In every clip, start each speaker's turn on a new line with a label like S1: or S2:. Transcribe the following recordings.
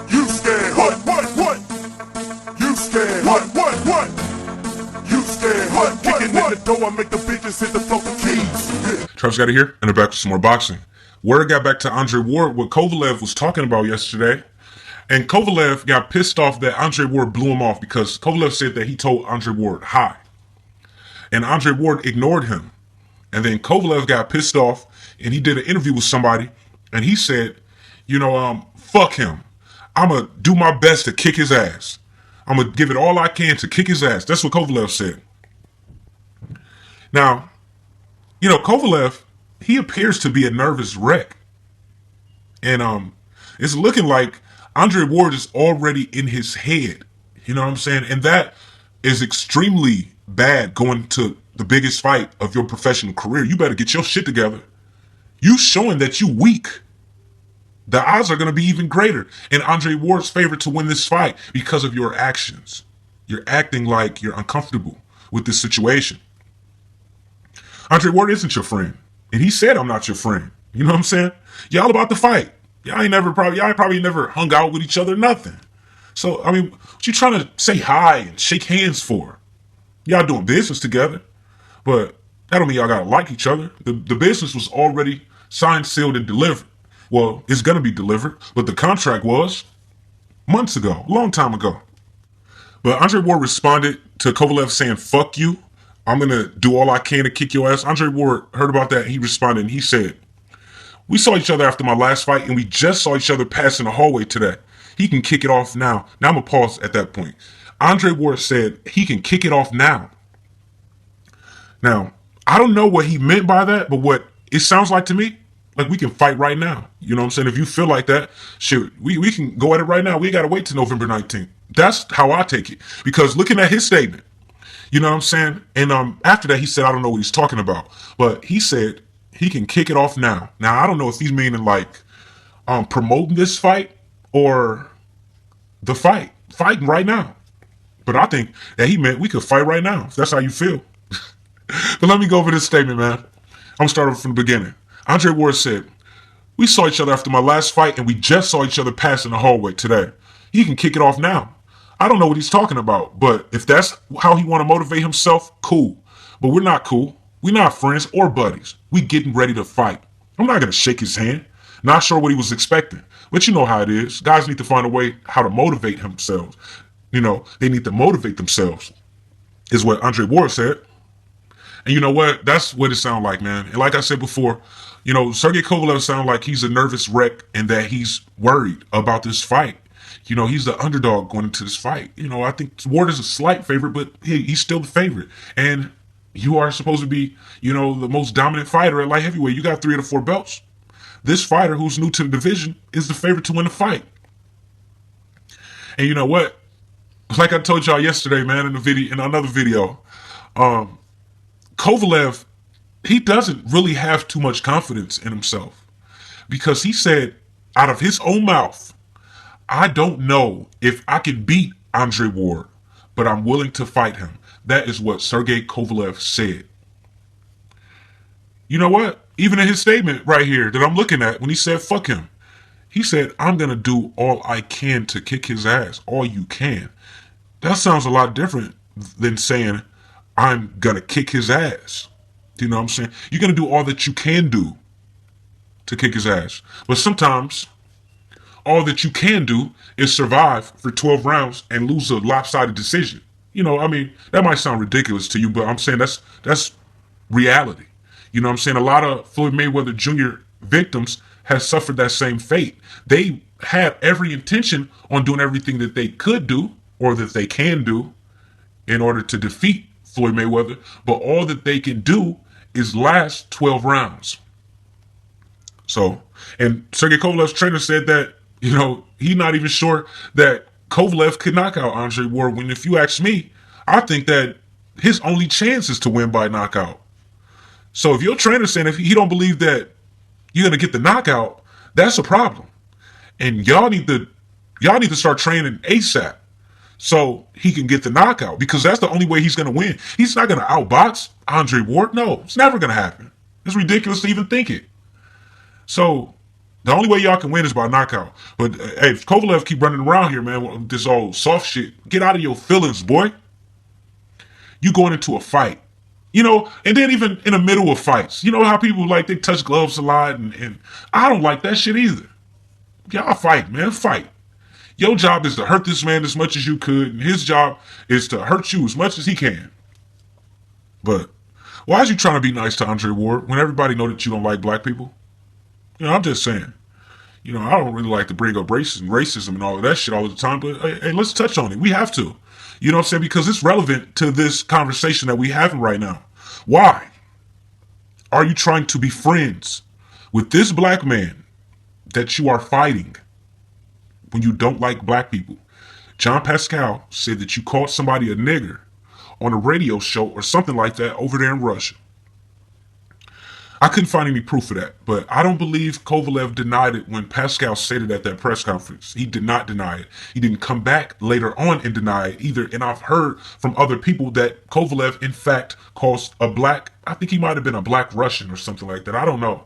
S1: You scared? What? You scared? What? You scared? What? Kicking in the door, I make the bitches hit the floor for keys. Yeah.
S2: Travis got it here, and they're back with some more boxing. Word got back to Andre Ward, what Kovalev was talking about yesterday. And Kovalev got pissed off that Andre Ward blew him off because Kovalev said that he told Andre Ward hi. And Andre Ward ignored him. And then Kovalev got pissed off and he did an interview with somebody and he said, fuck him. I'm going to do my best to kick his ass. I'm going to give it all I can to kick his ass. That's what Kovalev said. Now, Kovalev, he appears to be a nervous wreck. And it's looking like Andre Ward is already in his head. You know what I'm saying? And that is extremely bad going to the biggest fight of your professional career. You better get your shit together. You showing that you weak. The odds are going to be even greater in Andre Ward's favor to win this fight because of your actions. You're acting like you're uncomfortable with this situation. Andre Ward isn't your friend. And he said, I'm not your friend. You know what I'm saying? Y'all about to fight. Y'all probably never hung out with each other, nothing. So, what you trying to say hi and shake hands for? Y'all doing business together, but that don't mean y'all gotta like each other. The business was already signed, sealed, and delivered. Well, it's gonna be delivered, but the contract was months ago, a long time ago. But Andre Ward responded to Kovalev saying, fuck you. I'm gonna do all I can to kick your ass. Andre Ward heard about that and he responded and he said, we saw each other after my last fight and we just saw each other pass in the hallway today. He can kick it off now. Now I'm gonna pause at that point. Andre Ward said he can kick it off now. Now, I don't know what he meant by that, but what it sounds like to me, like we can fight right now. You know what I'm saying? If you feel like that, shit, we can go at it right now. We gotta wait till November 19th. That's how I take it. Because looking at his statement, you know what I'm saying? And after that, he said, I don't know what he's talking about. But he said he can kick it off now. Now, I don't know if he's meaning like promoting this fight or the fighting right now. But I think that he meant we could fight right now, if that's how you feel. But let me go over this statement, man. I'm going to start over from the beginning. Andre Ward said, we saw each other after my last fight and we just saw each other pass in the hallway today. He can kick it off now. I don't know what he's talking about, but if that's how he want to motivate himself, cool. But we're not cool. We're not friends or buddies. We getting ready to fight. I'm not going to shake his hand. Not sure what he was expecting. But you know how it is. Guys need to find a way how to motivate themselves. They need to motivate themselves, is what Andre Ward said. And you know what? That's what it sounds like, man. And like I said before, Sergey Kovalev sounds like he's a nervous wreck and that he's worried about this fight. He's the underdog going into this fight. I think Ward is a slight favorite, but he's still the favorite. And you are supposed to be, the most dominant fighter at light heavyweight. You got 3 of the 4 belts. This fighter who's new to the division is the favorite to win the fight. And you know what? Like I told y'all yesterday, man, in another video, Kovalev, he doesn't really have too much confidence in himself because he said out of his own mouth, I don't know if I can beat Andre Ward, but I'm willing to fight him. That is what Sergey Kovalev said. You know what? Even in his statement right here that I'm looking at when he said, fuck him, he said, I'm going to do all I can to kick his ass, all you can. That sounds a lot different than saying, I'm going to kick his ass. You know what I'm saying? You're going to do all that you can do to kick his ass. But sometimes all that you can do is survive for 12 rounds and lose a lopsided decision. That might sound ridiculous to you, but I'm saying that's reality. You know what I'm saying? A lot of Floyd Mayweather Jr. victims have suffered that same fate. They had every intention on doing everything that they could do or that they can do in order to defeat Floyd Mayweather, but all that they can do is last 12 rounds. So, and Sergey Kovalev's trainer said that, he's not even sure that Kovalev could knock out Andre Ward. When, if you ask me, I think that his only chance is to win by knockout. So if your trainer's saying if he don't believe that you're going to get the knockout, that's a problem. And y'all need to start training ASAP so he can get the knockout, because that's the only way he's going to win. He's not going to outbox Andre Ward. No, it's never going to happen. It's ridiculous to even think it. So The only way y'all can win is by knockout. But hey, if Kovalev keep running around here, man, with this old soft shit, get out of your feelings, boy. You going into a fight. And then even in the middle of fights, you know how people like they touch gloves a lot, and I don't like that shit either. Y'all fight, man, fight. Your job is to hurt this man as much as you could, and his job is to hurt you as much as he can. But why is you trying to be nice to Andre Ward when everybody know that you don't like black people? I'm just saying. I don't really like to bring up racism and all of that shit all the time, but hey, let's touch on it. We have to. You know what I'm saying? Because it's relevant to this conversation that we're having right now. Why are you trying to be friends with this black man that you are fighting when you don't like black people? John Pascal said that you called somebody a nigger on a radio show or something like that over there in Russia. I couldn't find any proof of that, but I don't believe Kovalev denied it when Pascal said it at that press conference. He did not deny it. He didn't come back later on and deny it either. And I've heard from other people that Kovalev, in fact, calls I think he might have been a black Russian or something like that. I don't know.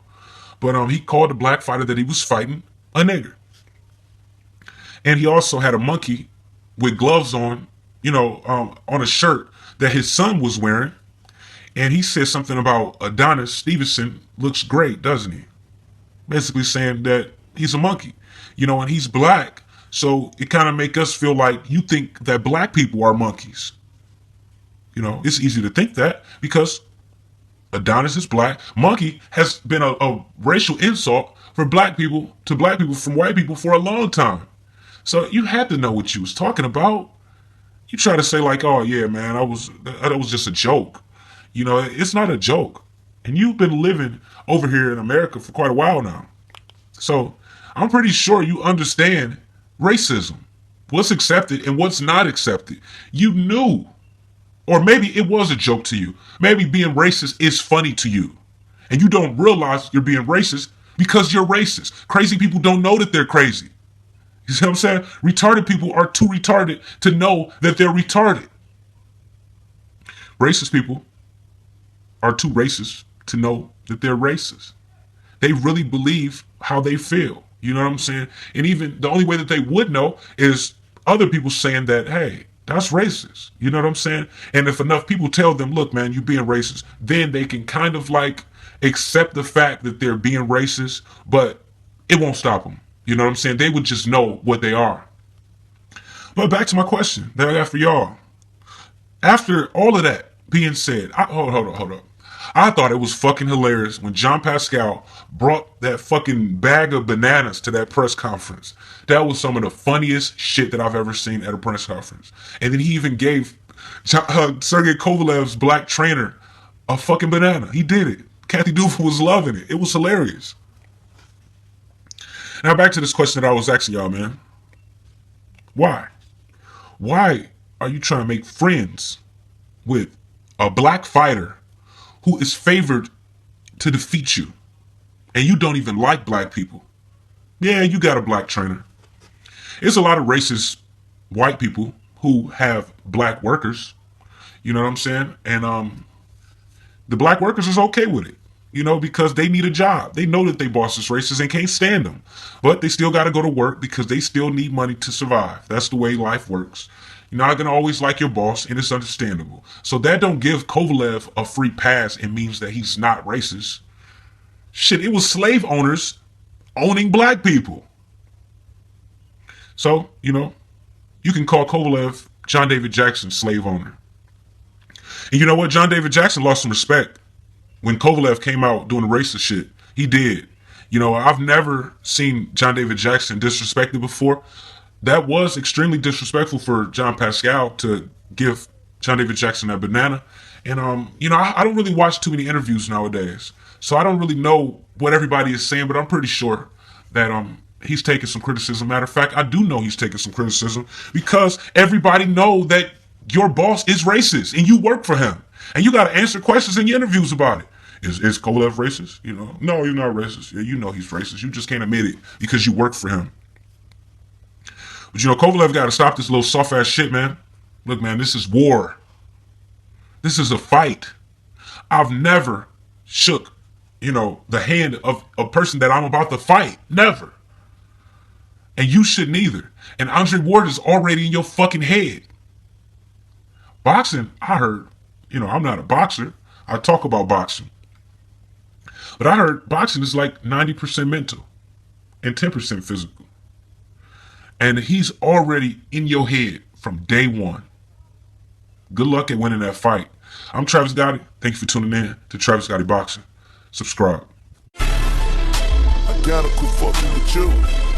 S2: But he called the black fighter that he was fighting a nigger. And he also had a monkey with gloves on, on a shirt that his son was wearing. And he said something about Adonis Stevenson looks great, doesn't he? Basically saying that he's a monkey, and he's black. So it kind of make us feel like you think that black people are monkeys. It's easy to think that because Adonis is black. Monkey has been a racial insult for black people from white people for a long time. So you had to know what you was talking about. You try to say like, oh yeah, man, that was just a joke. It's not a joke. And you've been living over here in America for quite a while now. So I'm pretty sure you understand racism, what's accepted and what's not accepted. You knew, or maybe it was a joke to you. Maybe being racist is funny to you. And you don't realize you're being racist because you're racist. Crazy people don't know that they're crazy. You see what I'm saying? Retarded people are too retarded to know that they're retarded. Racist people are too racist to know that they're racist. They really believe how they feel. You know what I'm saying? And even the only way that they would know is other people saying that, hey, that's racist. You know what I'm saying? And if enough people tell them, look, man, you're being racist, then they can kind of like accept the fact that they're being racist, but it won't stop them. You know what I'm saying? They would just know what they are. But back to my question that I got for y'all. After all of that being said, hold up. I thought it was fucking hilarious when John Pascal brought that fucking bag of bananas to that press conference. That was some of the funniest shit that I've ever seen at a press conference. And then he even gave Sergey Kovalev's black trainer a fucking banana. He did it. Kathy Duval was loving it. It was hilarious. Now back to this question that I was asking y'all, man. Why? Why are you trying to make friends with a black fighter who is favored to defeat you, and you don't even like black people? Yeah, you got a black trainer. There's a lot of racist white people who have black workers. You know what I'm saying? And the black workers is okay with it, because they need a job. They know that they boss is racist and can't stand them, but they still got to go to work because they still need money to survive. That's the way life works. You're not going to always like your boss, and it's understandable. So that don't give Kovalev a free pass and means that he's not racist. Shit, it was slave owners owning black people. So, you can call Kovalev John David Jackson slave owner. And you know what? John David Jackson lost some respect when Kovalev came out doing racist shit. He did. I've never seen John David Jackson disrespected before. That was extremely disrespectful for John Pascal to give John David Jackson that banana. And, I don't really watch too many interviews nowadays. So I don't really know what everybody is saying, but I'm pretty sure that he's taking some criticism. Matter of fact, I do know he's taking some criticism because everybody know that your boss is racist and you work for him. And you got to answer questions in your interviews about it. Is Kovalev racist? No, he's not racist. Yeah, he's racist. You just can't admit it because you work for him. But Kovalev got to stop this little soft ass shit, man. Look, man, this is war. This is a fight. I've never shook the hand of a person that I'm about to fight. Never. And you shouldn't either. And Andre Ward is already in your fucking head. Boxing, I heard, I'm not a boxer. I talk about boxing. But I heard boxing is like 90% mental and 10% physical. And he's already in your head from day one. Good luck at winning that fight. I'm Travis Gotti. Thank you for tuning in to Travis Gotti Boxing. Subscribe.
S1: I gotta quit fucking with you.